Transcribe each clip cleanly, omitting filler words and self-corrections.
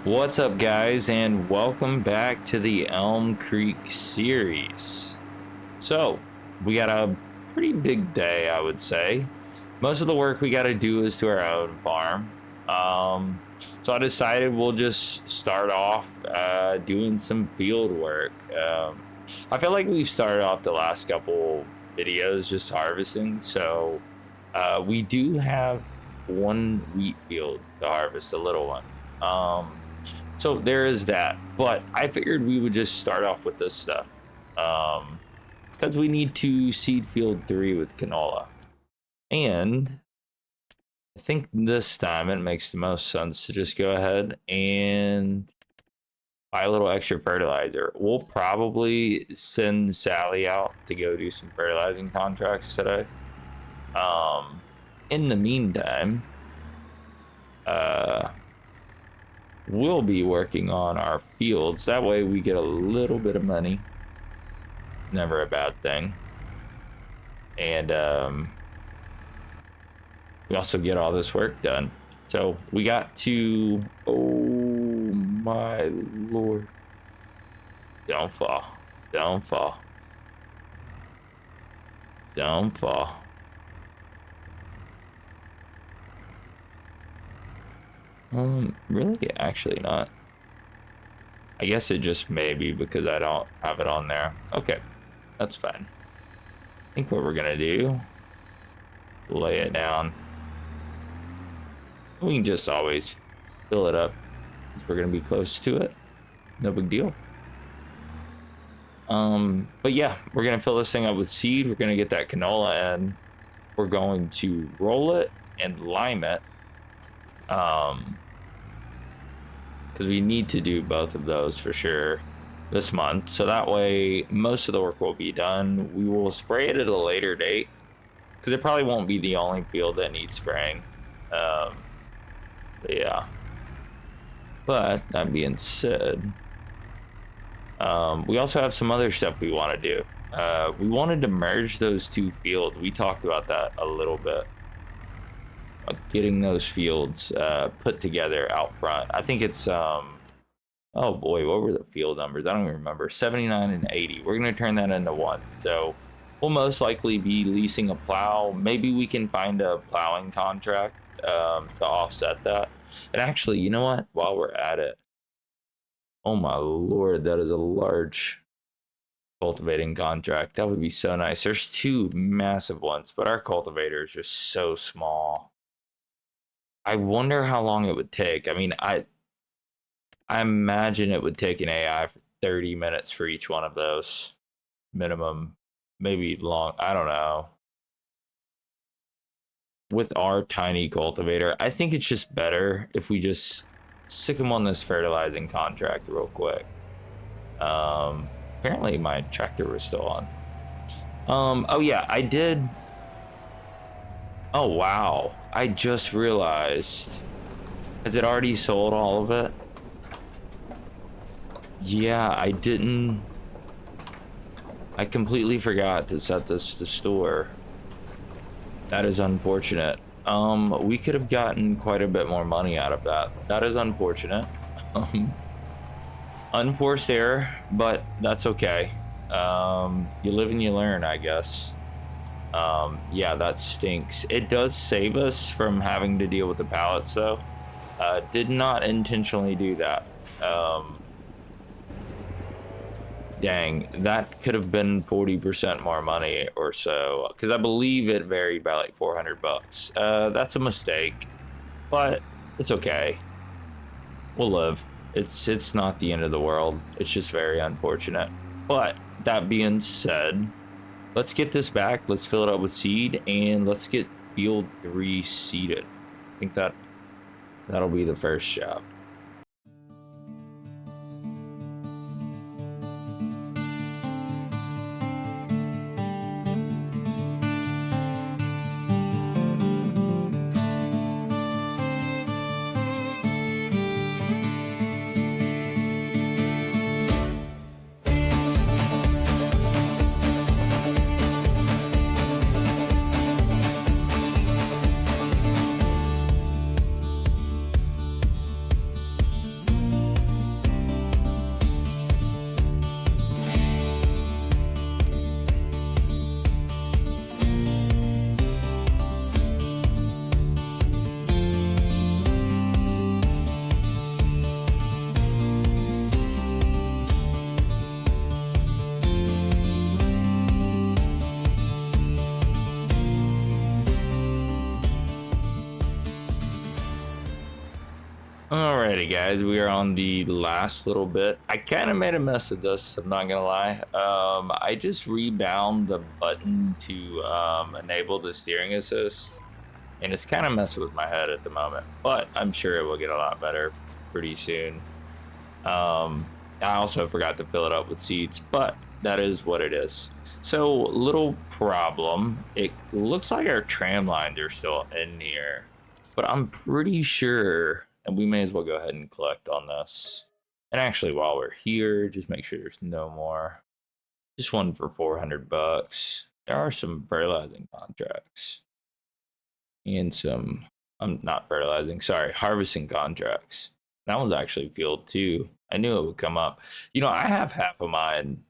What's up, guys, and welcome back to the Elm Creek series. So, we got a pretty big day, I would say. Most of the work we got to do is to our own farm. So I decided we'll just start off doing some field work. I feel like we've started off the last couple videos just harvesting, so we do have one wheat field to harvest, a little one. So there is that, but I figured we would just start off with this stuff because we need to seed field 3 with canola, and I think this time it makes the most sense to just go ahead and buy a little extra fertilizer. We'll probably send Sally out to go do some fertilizing contracts today. In the meantime, we'll be working on our fields. That way we get a little bit of money. Never a bad thing. And we also get all this work done. So we got to, oh my lord. Don't fall. Don't fall. Don't fall. Really? Actually not. I guess it just may be because I don't have it on there. Okay, that's fine. I think what we're gonna do, lay it down. We can just always fill it up because we're gonna be close to it. No big deal. But yeah, we're gonna fill this thing up with seed. We're gonna get that canola in. We're going to roll it and lime it. Because we need to do both of those for sure this month, so that way most of the work will be done. We will spray it at a later date because it probably won't be the only field that needs spraying. But yeah, but that being said, we also have some other stuff we want to do. We wanted to merge those two fields. We talked about that a little bit. Getting those fields put together out front. I think it's oh boy, what were the field numbers? I don't even remember. 79 and 80. We're gonna turn that into one. So we'll most likely be leasing a plow. Maybe we can find a plowing contract to offset that. And actually, you know what? While we're at it, oh my lord, that is a large cultivating contract. That would be so nice. There's two massive ones, but our cultivator is just so small. I wonder how long it would take. I mean, I imagine it would take an AI for 30 minutes for each one of those. Minimum, maybe long, I don't know. With our tiny cultivator, I think it's just better if we just stick them on this fertilizing contract real quick. Apparently my tractor was still on. Oh yeah, I did. Oh wow, I just realized. Has it already sold all of it? Yeah, I didn't. I completely forgot to set this to store. That is unfortunate. We could have gotten quite a bit more money out of that. That is unfortunate. Unforced error, but that's okay. You live and you learn, I guess. Yeah, that stinks. It does save us from having to deal with the pallets though. Did not intentionally do that. Dang, that could have been 40% more money or so, because I believe it varied by like 400 bucks. That's a mistake, but it's okay. We'll live. It's not the end of the world. It's just very unfortunate. But that being said, let's get this back. Let's fill it up with seed, and let's get field 3 seeded. I think that'll be the first job. Alrighty, guys, we are on the last little bit. I kind of made a mess of this, I'm not gonna lie. I just rebound the button to enable the steering assist, and it's kind of messing with my head at the moment, but I'm sure it will get a lot better pretty soon. I also forgot to fill it up with seeds, but that is what it is. So, little problem. It looks like our tram lines are still in here, but I'm pretty sure, and we may as well go ahead and collect on this. And actually, while we're here, just make sure there's no more. Just one for 400 bucks. There are some fertilizing contracts. And some, I'm not fertilizing, sorry, harvesting contracts. That one's actually filled too. I knew it would come up. You know, I have half of mine.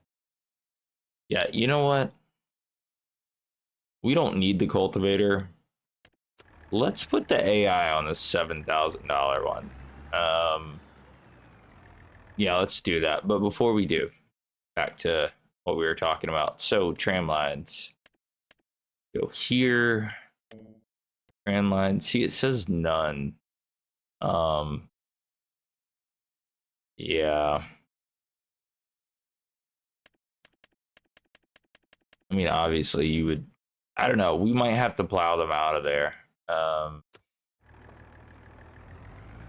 Yeah, you know what? We don't need the cultivator. Let's put the AI on the $7,000 one. Yeah, let's do that. But before we do, back to what we were talking about. So tram lines. Go here. Tram lines. See, it says none. Yeah. I mean, obviously you would, I don't know, we might have to plow them out of there.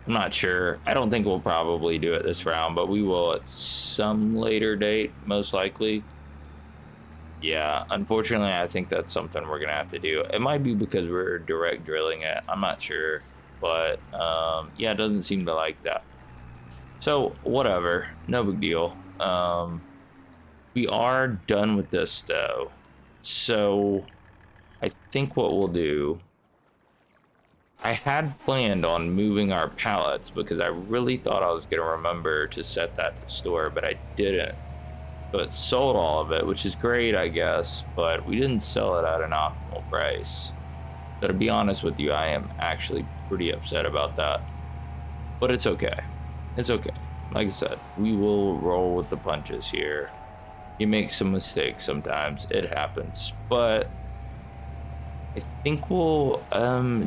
I'm not sure. I don't think we'll probably do it this round, but we will at some later date, most likely. Yeah, unfortunately, I think that's something we're gonna have to do. It might be because we're direct drilling it. I'm not sure, but yeah, it doesn't seem to like that. So whatever, no big deal. We are done with this though. So I think what we'll do, I had planned on moving our pallets because I really thought I was going to remember to set that to store, but I didn't. So it sold all of it, which is great, I guess, but we didn't sell it at an optimal price. So to be honest with you, I am actually pretty upset about that. But it's okay. It's okay. Like I said, we will roll with the punches here. You make some mistakes sometimes, it happens, but I think we'll,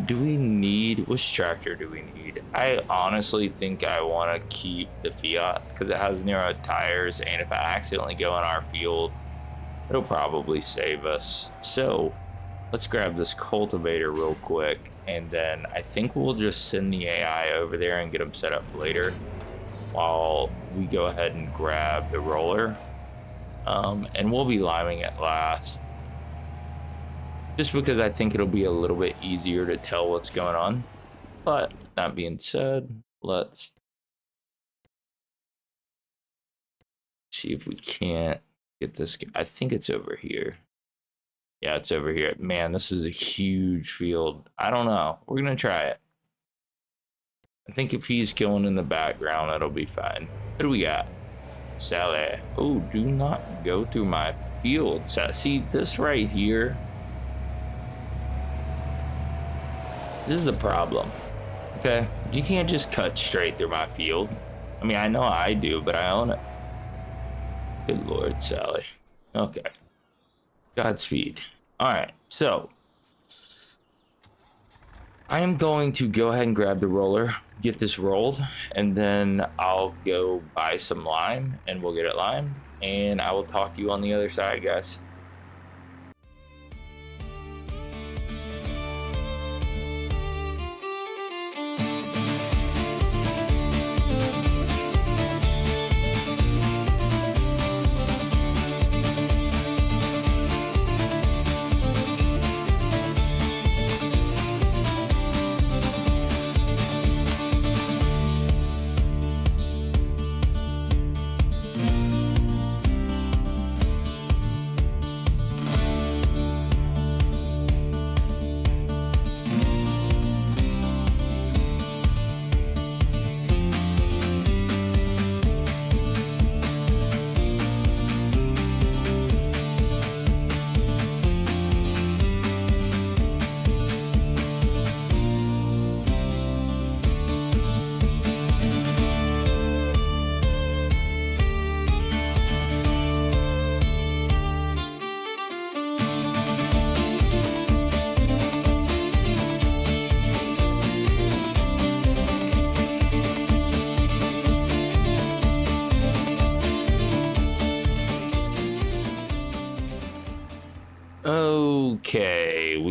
do we need, which tractor do we need? I honestly think I want to keep the Fiat because it has narrow tires, and if I accidentally go in our field, it'll probably save us. So let's grab this cultivator real quick, and then I think we'll just send the AI over there and get them set up later while we go ahead and grab the roller. And we'll be liming it last, just because I think it'll be a little bit easier to tell what's going on. But that being said, let's see if we can't get this. I think it's over here. Yeah, it's over here. Man, this is a huge field. I don't know. We're gonna try it. I think if he's going in the background, it'll be fine. What do we got? Sally. Oh, do not go through my field. See, this right here, this is a problem. Okay, you can't just cut straight through my field. I mean, I know I do, but I own it. Good Lord, Sally. Okay. Godspeed. All right, so I am going to go ahead and grab the roller, get this rolled, and then I'll go buy some lime and we'll get it limed, and I will talk to you on the other side, guys.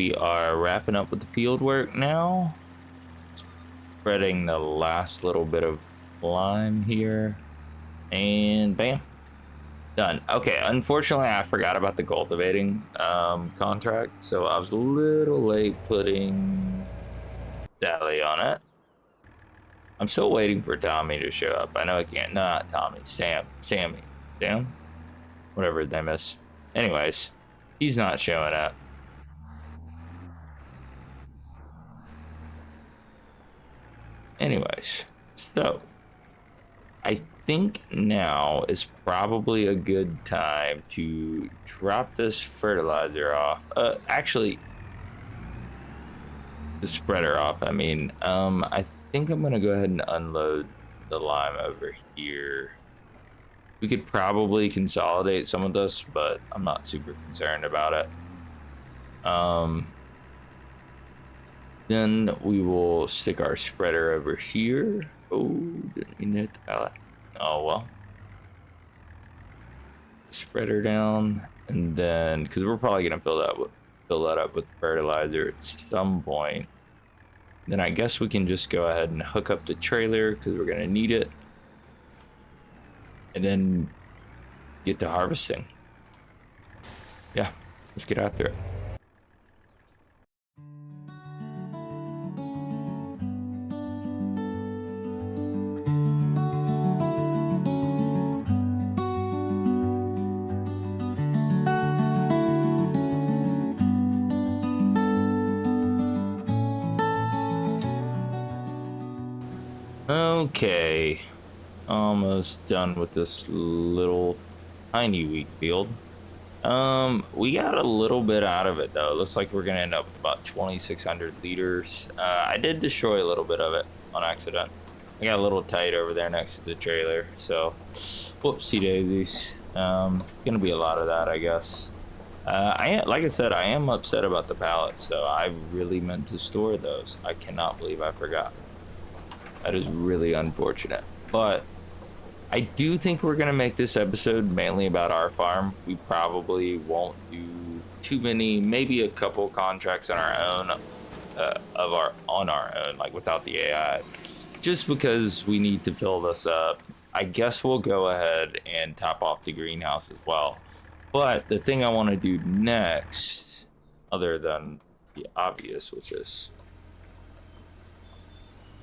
we are wrapping up with the field work now. Spreading the last little bit of lime here. And bam. Done. Okay, unfortunately, I forgot about the cultivating contract, so I was a little late putting Sally on it. I'm still waiting for Tommy to show up. I know I can't. Not Tommy. Sammy. Sam? Whatever his name is. Anyways, he's not showing up. Anyways, so I think now is probably a good time to drop this fertilizer off. Actually, the spreader off. I mean, I think I'm gonna go ahead and unload the lime over here. We could probably consolidate some of this, but I'm not super concerned about it. Then we will stick our spreader over here. Oh, didn't mean to hit the pallet. Oh well. Spreader down, and then because we're probably gonna fill that up with fertilizer at some point. Then I guess we can just go ahead and hook up the trailer because we're gonna need it, and then get to harvesting. Yeah, let's get after it. Okay, almost done with this little tiny wheat field. We got a little bit out of it though. It looks like we're gonna end up with about 2,600 liters. I did destroy a little bit of it on accident. I got a little tight over there next to the trailer, so whoopsie daisies. Gonna be a lot of that, I guess. Like I said, I am upset about the pallets though. I really meant to store those. I cannot believe I forgot. That is really unfortunate, but I do think we're gonna make this episode mainly about our farm. We probably won't do too many, maybe a couple contracts on our own, on our own, like without the AI, just because we need to fill this up. I guess we'll go ahead and top off the greenhouse as well. But the thing I want to do next, other than the obvious, which is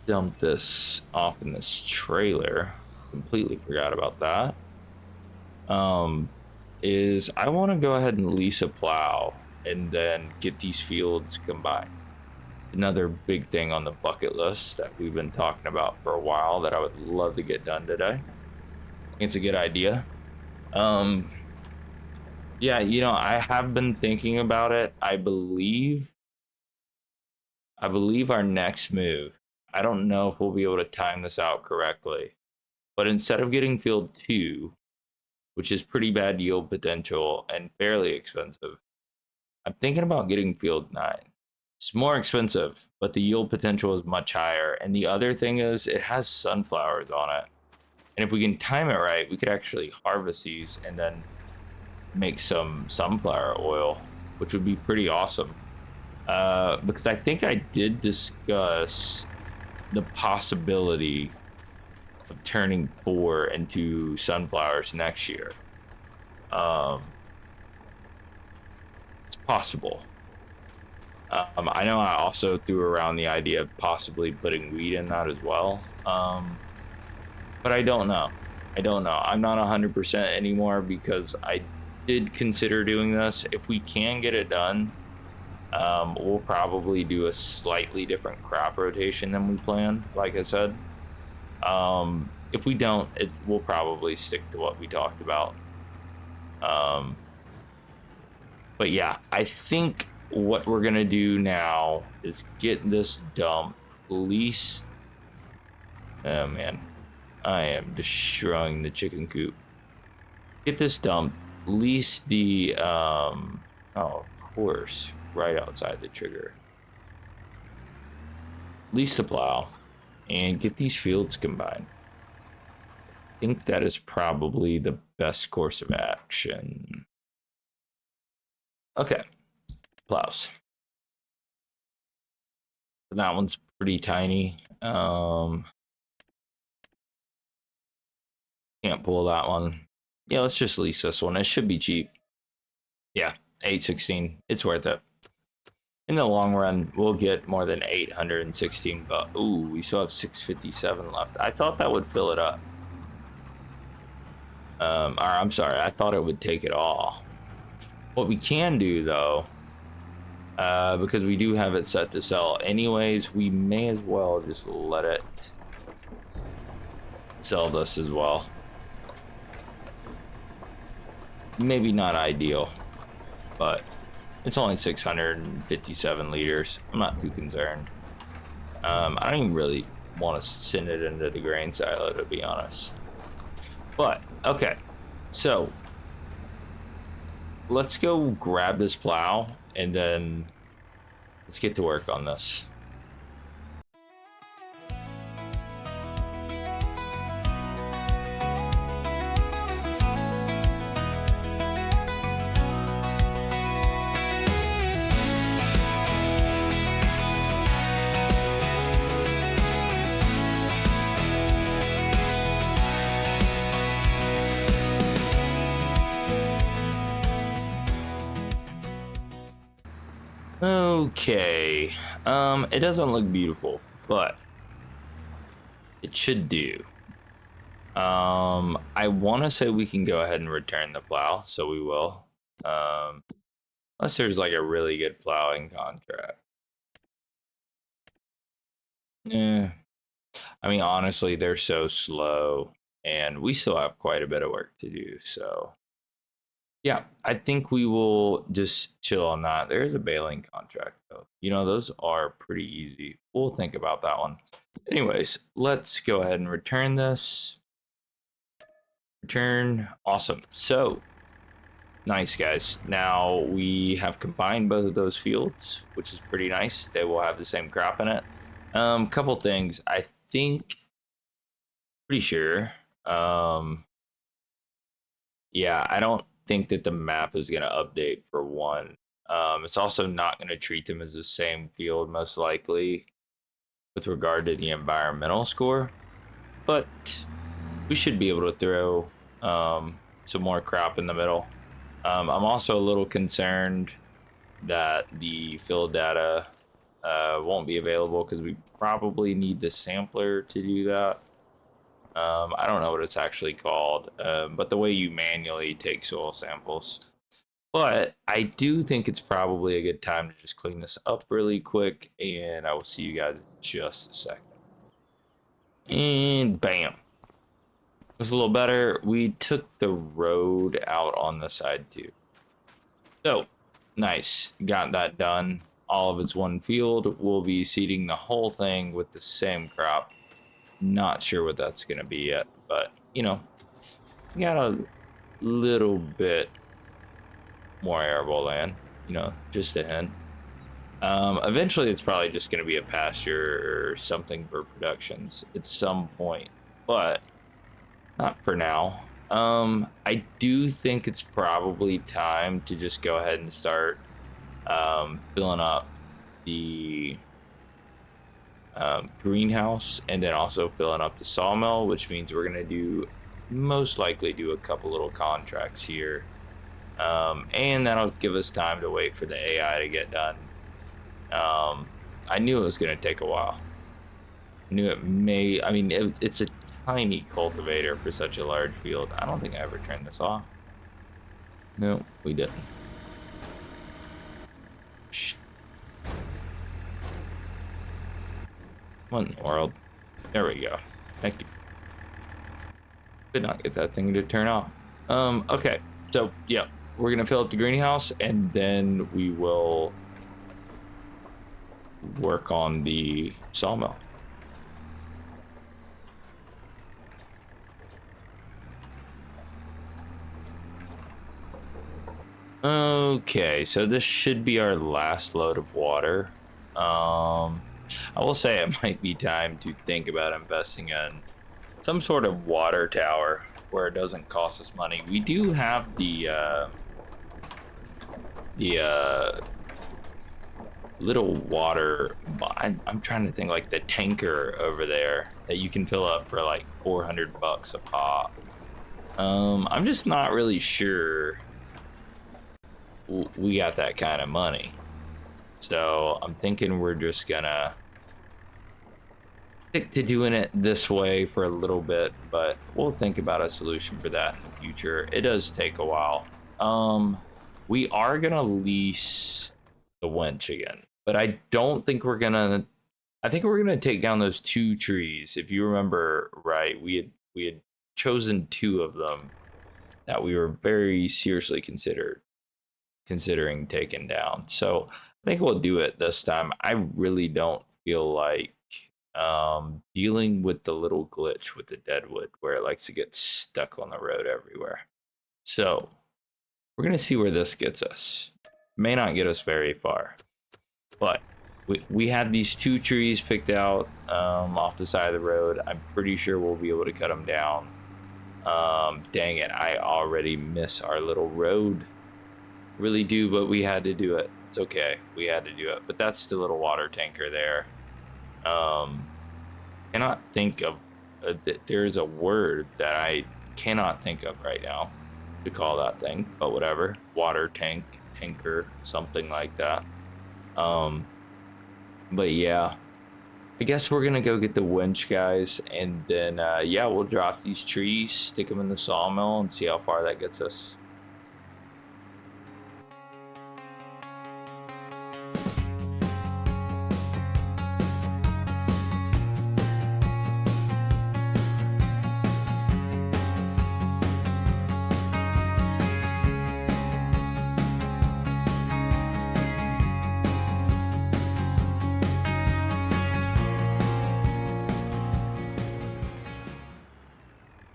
dump this off in this trailer, completely forgot about that, is I want to go ahead and lease a plow and then get these fields combined. Another big thing on the bucket list that we've been talking about for a while that I would love to get done today. It's a good idea. Yeah, you know, I have been thinking about it. I believe our next move, I don't know if we'll be able to time this out correctly, but instead of getting field 2, which is pretty bad yield potential and fairly expensive, I'm thinking about getting field 9. It's more expensive, but the yield potential is much higher. And the other thing is it has sunflowers on it. And if we can time it right, we could actually harvest these and then make some sunflower oil, which would be pretty awesome. Because I think I did discuss the possibility of turning 4 into sunflowers next year. It's possible. I know I also threw around the idea of possibly putting wheat in that as well. But I don't know. I'm not 100% anymore because I did consider doing this. If we can get it done, we'll probably do a slightly different crop rotation than we planned, like I said. If we don't, we'll probably stick to what we talked about. But yeah, I think what we're gonna do now is get this dump, lease. Oh man, I am destroying the chicken coop. Get this dump, lease the, oh, of course, right outside the trigger. Lease the plow and get these fields combined. I think that is probably the best course of action. Okay, plows. That one's pretty tiny. Can't pull that one. Yeah, let's just lease this one. It should be cheap. Yeah, 816. It's worth it. In the long run, we'll get more than 816, but ooh, we still have 657 left. I thought that would fill it up. Or I'm sorry, I thought it would take it all. What we can do though, because we do have it set to sell anyways, we may as well just let it sell this as well. Maybe not ideal, but it's only 657 liters. I'm not too concerned. I don't even really want to send it into the grain silo, to be honest. But, okay. So, let's go grab this plow, and then let's get to work on this. Okay, it doesn't look beautiful, but it should do. I want to say we can go ahead and return the plow, so we will. Unless there's like a really good plowing contract. Yeah, I mean, honestly, they're so slow, and we still have quite a bit of work to do, so. Yeah, I think we will just chill on that. There is a baling contract, though. You know, those are pretty easy. We'll think about that one. Anyways, let's go ahead and return this. Return. Awesome. So, nice, guys. Now we have combined both of those fields, which is pretty nice. They will have the same crop in it. Couple things. I think, pretty sure. Yeah, I don't think that the map is going to update for one. It's also not going to treat them as the same field, most likely, with regard to the environmental score. But we should be able to throw some more crop in the middle. I'm also a little concerned that the field data won't be available because we probably need the sampler to do that. I don't know what it's actually called, but the way you manually take soil samples. But I do think it's probably a good time to just clean this up really quick, and I will see you guys in just a second. And bam. It's a little better. We took the road out on the side too. So, nice. Got that done. All of it's one field. We'll be seeding the whole thing with the same crop. Not sure what that's going to be yet, but, you know, got a little bit more arable land, you know, just a hint. Eventually, it's probably just going to be a pasture or something for productions at some point, but not for now. I do think it's probably time to just go ahead and start filling up the greenhouse, and then also filling up the sawmill, which means we're gonna most likely do a couple little contracts here, and that'll give us time to wait for the AI to get done. I knew it was gonna take a while. I knew it may. I mean, it's a tiny cultivator for such a large field. I don't think I ever turned this off. No, we didn't. Shh. What in the world? There we go. Thank you. Did not get that thing to turn off. Okay. So, yeah. We're going to fill up the greenhouse, and then we will work on the sawmill. Okay, so this should be our last load of water. I will say it might be time to think about investing in some sort of water tower where it doesn't cost us money. We do have the little water. I'm trying to think like the tanker over there that you can fill up for like 400 bucks a pop. I'm just not really sure we got that kind of money. So I'm thinking we're just gonna stick to doing it this way for a little bit, but we'll think about a solution for that in the future. It does take a while. We are gonna lease the winch again, but I don't think we're gonna. I think we're gonna take down those 2 trees. If you remember right, we had chosen 2 of them that we were very seriously considering taking down. So I think we'll do it this time. I really don't feel like dealing with the little glitch with the deadwood where it likes to get stuck on the road everywhere. So we're gonna see where this gets us. May not get us very far, but we had these 2 trees picked out off the side of the road. I'm pretty sure we'll be able to cut them down. Dang it, I already miss our little road. Really do, but we had to do it. It's okay, we had to do it. But that's the little water tanker there. Cannot think of there's a word that I cannot think of right now to call that thing, but whatever. Water tanker, something like that. But yeah, I guess we're gonna go get the winch, guys, and then yeah, we'll drop these trees, stick them in the sawmill, and see how far that gets us.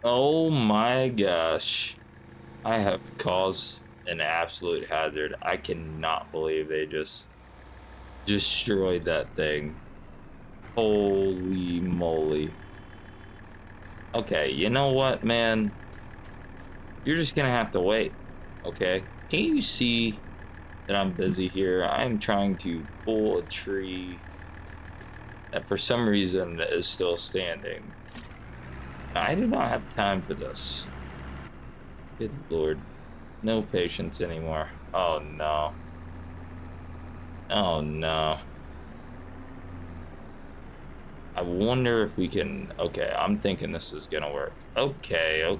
Oh my gosh. I have caused an absolute hazard. I cannot believe they just destroyed that thing. Holy moly. Okay, you know what, man? You're just gonna have to wait, okay? Can you see that I'm busy here? I'm trying to pull a tree that for some reason is still standing. I do not have time for this. Good lord. No patience anymore. Oh no. Oh no. I wonder if we can... Okay, I'm thinking this is gonna work. Okay.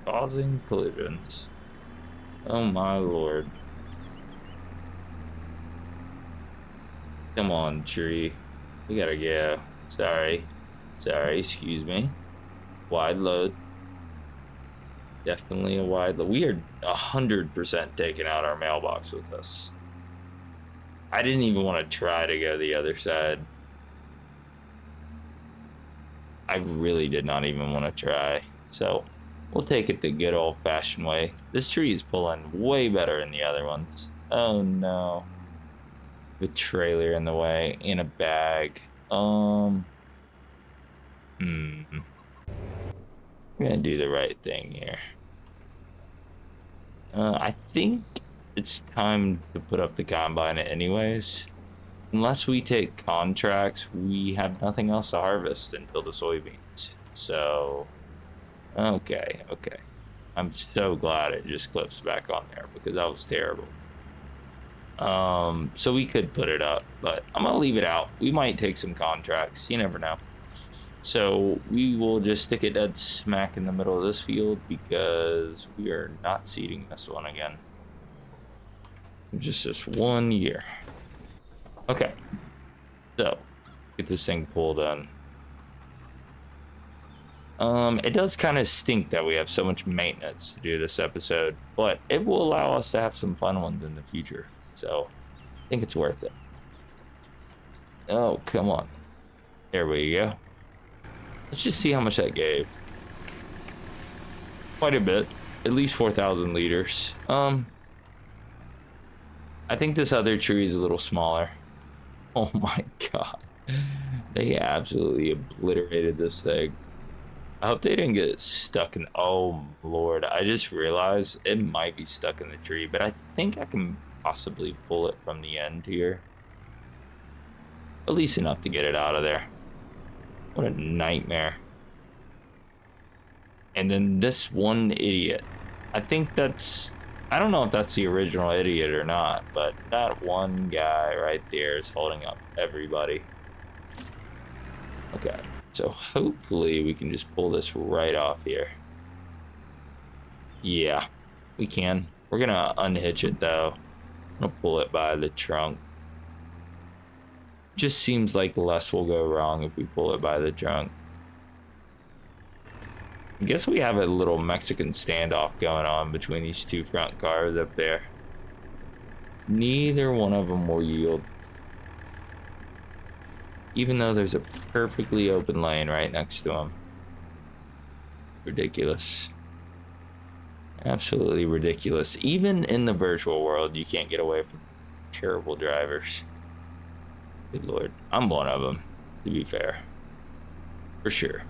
Causing collisions. Oh my lord. Come on, tree. We gotta go. Sorry, excuse me. Wide load. Definitely a wide load. We are 100% taking out our mailbox with this. I didn't even want to try to go the other side. I really did not even want to try. So we'll take it the good old fashioned way. This tree is pulling way better than the other ones. Oh no. The trailer in the way, in a bag. We're gonna do the right thing here. I think it's time to put up the combine anyways. Unless we take contracts, we have nothing else to harvest until the soybeans. So, okay. I'm so glad it just clips back on there because that was terrible. So we could put it up, but I'm gonna leave it out. We might take some contracts, you never know. So we will just stick it dead smack in the middle of this field because we are not seeding this one again. Just this 1 year. Okay, so get this thing pulled in. It does kind of stink that we have so much maintenance to do this episode, but it will allow us to have some fun ones in the future. So I think it's worth it. Oh, come on. There we go. Let's just see how much that gave. Quite a bit. At least 4,000 liters. I think this other tree is a little smaller. Oh my god. They absolutely obliterated this thing. I hope they didn't get it stuck in... Oh lord, I just realized it might be stuck in the tree, but I think I can possibly pull it from the end here. At least enough to get it out of there. What a nightmare. And then this one idiot. I think that's... I don't know if that's the original idiot or not, but that one guy right there is holding up everybody. Okay, so hopefully we can just pull this right off here. Yeah, we can. We're gonna unhitch it though. I'm gonna pull it by the trunk. Just seems like less will go wrong if we pull it by the trunk. I guess we have a little Mexican standoff going on between these two front cars up there. Neither one of them will yield. Even though there's a perfectly open lane right next to them. Ridiculous. Absolutely ridiculous. Even in the virtual world, you can't get away from terrible drivers. Good Lord. I'm one of them, to be fair. For sure.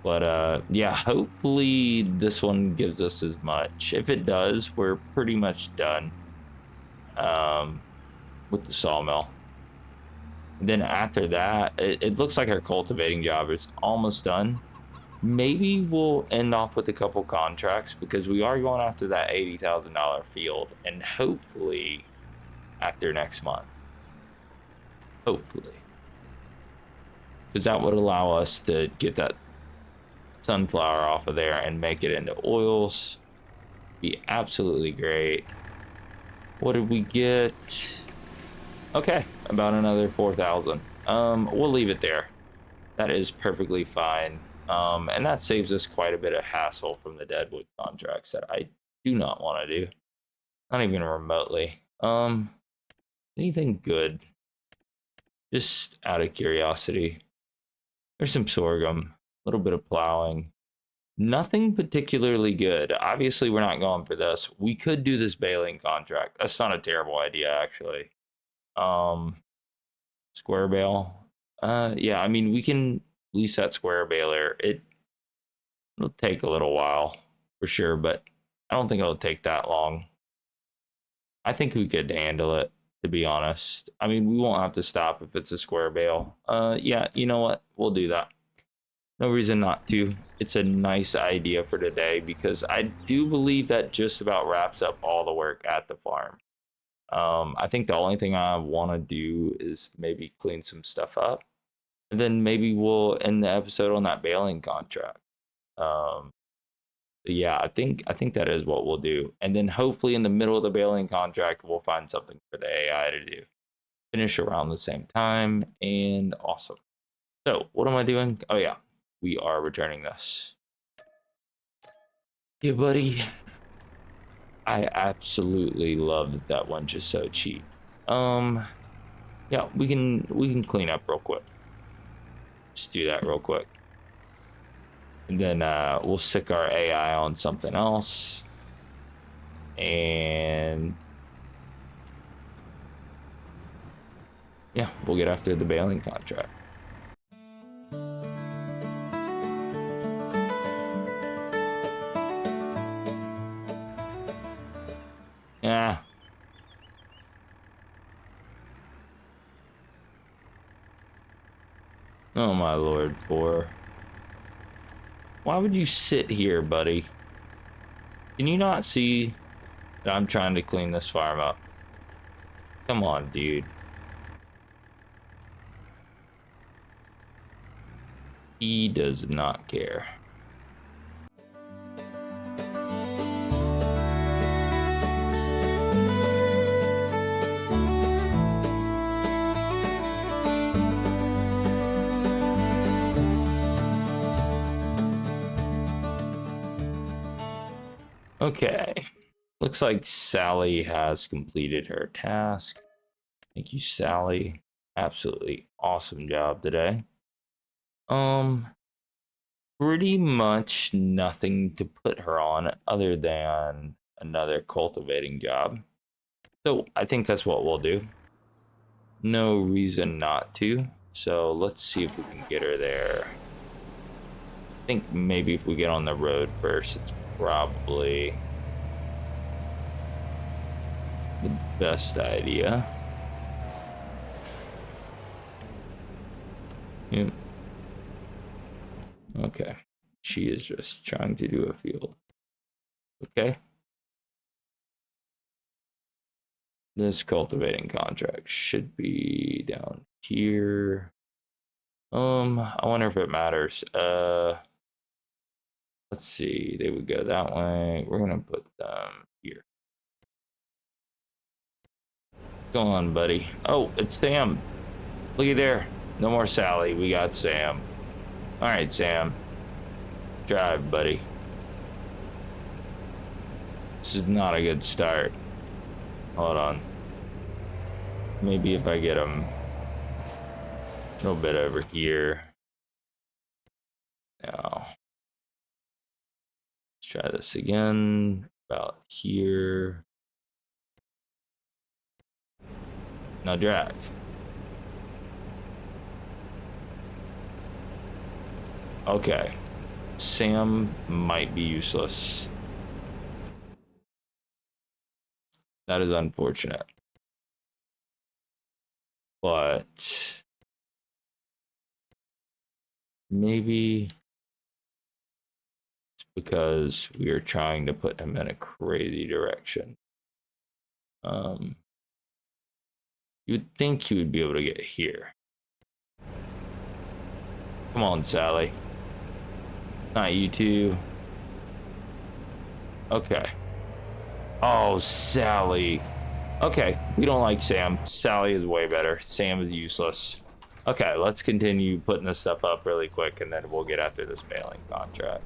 But yeah, hopefully this one gives us as much. If it does, we're pretty much done with the sawmill. And then after that, it looks like our cultivating job is almost done. Maybe we'll end off with a couple contracts because we are going after that $80,000 field, and hopefully after next month. Hopefully. Because that would allow us to get that sunflower off of there and make it into oils. Be absolutely great. What did we get? Okay, about another 4,000. We'll leave it there. That is perfectly fine. And that saves us quite a bit of hassle from the deadwood contracts that I do not want to do. Not even remotely. Anything good? Just out of curiosity. There's some sorghum, a little bit of plowing. Nothing particularly good. Obviously, we're not going for this. We could do this baling contract. That's not a terrible idea, actually. Square bale. Yeah, I mean, we can lease that square baler. It'll take a little while, for sure, but I don't think it'll take that long. I think we could handle it, to be honest. I mean, we won't have to stop if it's a square bale. Yeah, you know what? We'll do that. No reason not to. It's a nice idea for today because I do believe that just about wraps up all the work at the farm. I think the only thing I want to do is maybe clean some stuff up, and then maybe we'll end the episode on that baling contract. Yeah, I think that is what we'll do, and then hopefully in the middle of the baling contract we'll find something for the AI to do. Finish around the same time, and awesome. So what am I doing? Oh yeah, we are returning this. Yeah, buddy. I absolutely love that that one's just so cheap. Yeah, we can clean up real quick. Just do that real quick. And then we'll stick our AI on something else. And yeah, we'll get after the baling contract. Yeah. Oh my lord, poor. Why would you sit here, buddy? Can you not see that I'm trying to clean this farm up? Come on, dude. He does not care. Okay, looks like Sally has completed her task. Thank you, Sally. Absolutely awesome job today. Pretty much nothing to put her on other than another cultivating job. So I think that's what we'll do. No reason not to. So let's see if we can get her there. I think maybe if we get on the road first, it's probably the best idea. Yep. Okay. She is just trying to do a field. Okay. This cultivating contract should be down here. I wonder if it matters. Let's see. They would go that way. We're gonna put them here. Go on, buddy. Oh, it's Sam. Looky there. No more Sally. We got Sam. All right, Sam. Drive, buddy. This is not a good start. Hold on. Maybe if I get him a little bit over here. Now, let's try this again. About here. Now drive. Okay. Sam might be useless. That is unfortunate. But maybe it's because we are trying to put him in a crazy direction. You'd think he would be able to get here. Come on, Sally. Not you two. Okay. Oh, Sally. Okay, we don't like Sam. Sally is way better. Sam is useless. Okay, let's continue putting this stuff up really quick, and then we'll get after this baling contract.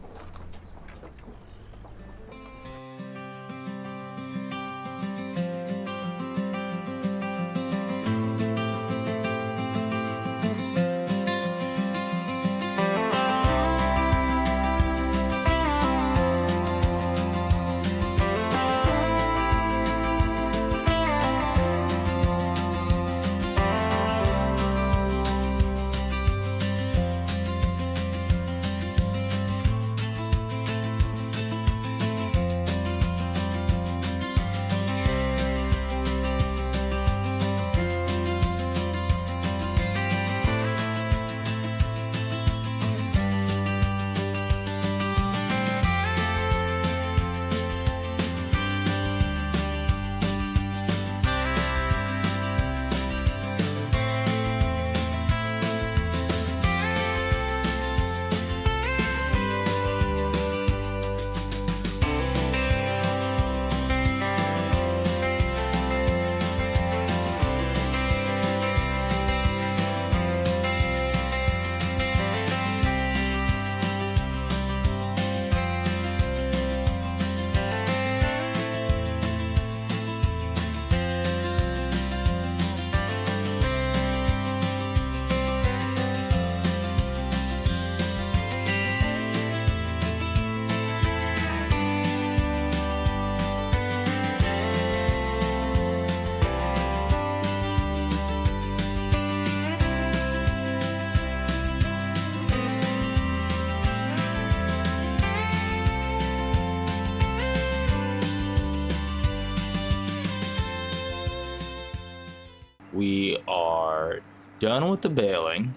We are done with the baling.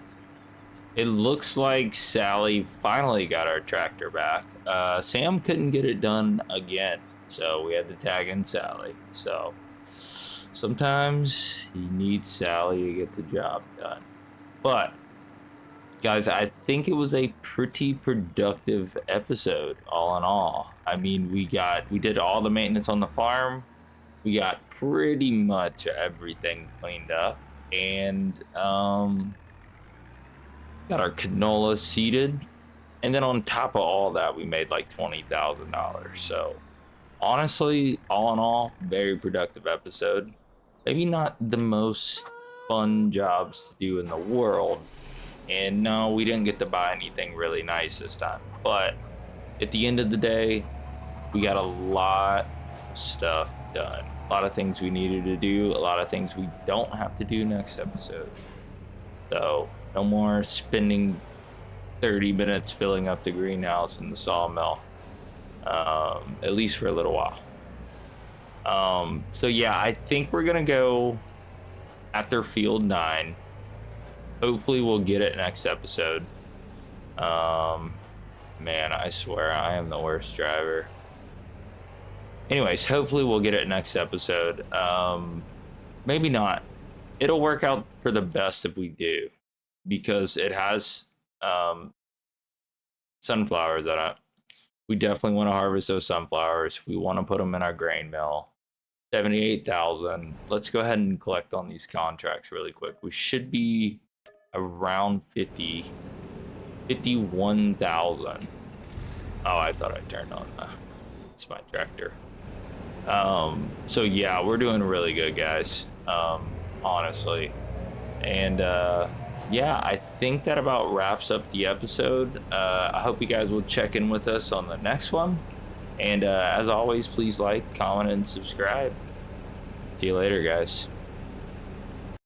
It looks like Sally finally got our tractor back. Sam couldn't get it done again, so we had to tag in Sally. So sometimes you need Sally to get the job done. But guys, I think it was a pretty productive episode all in all. I mean, we did all the maintenance on the farm. We got pretty much everything cleaned up, and got our canola seeded, and then on top of all that, we made like $20,000. So honestly, all in all, very productive episode. Maybe not the most fun jobs to do in the world, and no, we didn't get to buy anything really nice this time, but at the end of the day, we got a lot of stuff done. A lot of things we needed to do, a lot of things we don't have to do next episode. So no more spending 30 minutes filling up the greenhouse and the sawmill, at least for a little while. So yeah, I think we're gonna go after field 9. Hopefully we'll get it next episode. Man, I swear I am the worst driver. Anyways, hopefully we'll get it next episode. Maybe not. It'll work out for the best if we do, because it has sunflowers in it. We definitely want to harvest those sunflowers. We want to put them in our grain mill. 78,000. Let's go ahead and collect on these contracts really quick. We should be around 51,000. Oh, I thought I turned on it's my tractor. So yeah, we're doing really good, guys. Honestly. And yeah, I think that about wraps up the episode. I hope you guys will check in with us on the next one. And as always, please like, comment, and subscribe. See you later, guys.